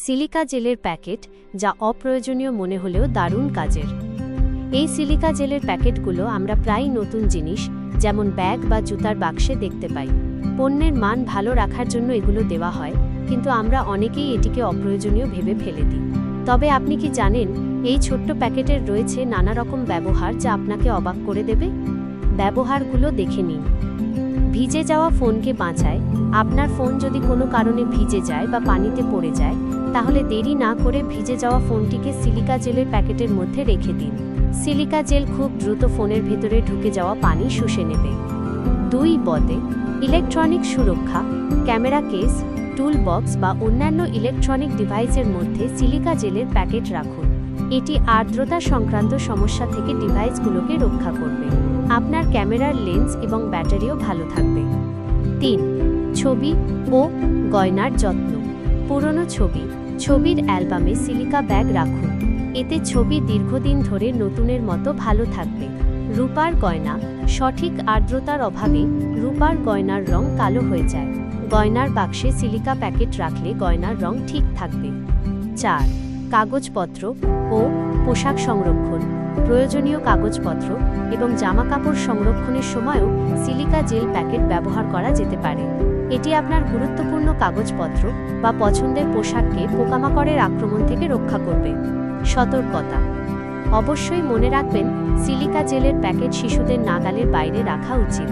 Silica জেলের packet, যা অপ্রয়োজনীয় মনে হলেও দারুণ কাজের। এই সিলিকা জেলের প্যাকেটগুলো আমরা প্রায়ই নতুন জিনিস যেমন ব্যাগ বা জুতার বাক্সে দেখতে পাই। পণ্যের মান ভালো রাখার জন্য এগুলো দেওয়া হয়, কিন্তু আমরা অনেকেই এটিকে অপ্রয়োজনীয় ভেবে ফেলে দিই। তবে আপনি কি জানেন, এই ছোট্ট প্যাকেটের রয়েছে নানা রকম ব্যবহার যা আপনাকে অবাক করে দেবে? ব্যবহারগুলো দেখে নিন। ভিজে যাওয়া ফোনকে বাঁচায়। আপনার ফোন যদি কোনো কারণে ভিজে যায় বা পানিতে পড়ে যায়, তাহলে দেরি না করে ভিজে যাওয়া ফোনটিকে সিলিকা জেলের প্যাকেটের মধ্যে রেখে দিন। সিলিকা জেল খুব দ্রুত ফোনের ভেতরে ঢুকে যাওয়া পানি শুষে নেবে। 2 ইলেকট্রনিক সুরক্ষা। ক্যামেরা কেস, টুল বক্স বা অন্যান্য ইলেকট্রনিক ডিভাইসের মধ্যে সিলিকা জেলের প্যাকেট রাখুন। এটি আর্দ্রতা সংক্রান্ত সমস্যা থেকে ডিভাইসগুলোকে রক্ষা করবে। আপনার ক্যামেরার লেন্স এবং ব্যাটারিও ভালো থাকবে। 3 ছবি ও গয়নার যত্ন। পুরনো ছবির অ্যালবামে সিলিকা ব্যাগ রাখুন। এতে ছবি দীর্ঘদিন ধরে নতুনের মতো ভালো থাকবে। রূপার গয়না। সঠিক আর্দ্রতার অভাবে রূপার গয়নার রং কালো হয়ে যায়। গয়নার বাক্সে সিলিকা প্যাকেট রাখলে গয়নার রং ঠিক থাকবে। 4 কাগজপত্র ও পোশাক সংরক্ষণ। প্রয়োজনীয় কাগজপত্র এবং জামাকাপড় সংরক্ষণের সময়ও সিলিকা জেল প্যাকেট ব্যবহার করা যেতে পারে। এটি আপনার গুরুত্বপূর্ণ কাগজপত্র বা পছন্দের পোশাককে পোকামাকড়ের আক্রমণ থেকে রক্ষা করবে। সতর্কতা: অবশ্যই মনে রাখবেন, সিলিকা জেলের প্যাকেট শিশুদের নাগালের বাইরে রাখা উচিত।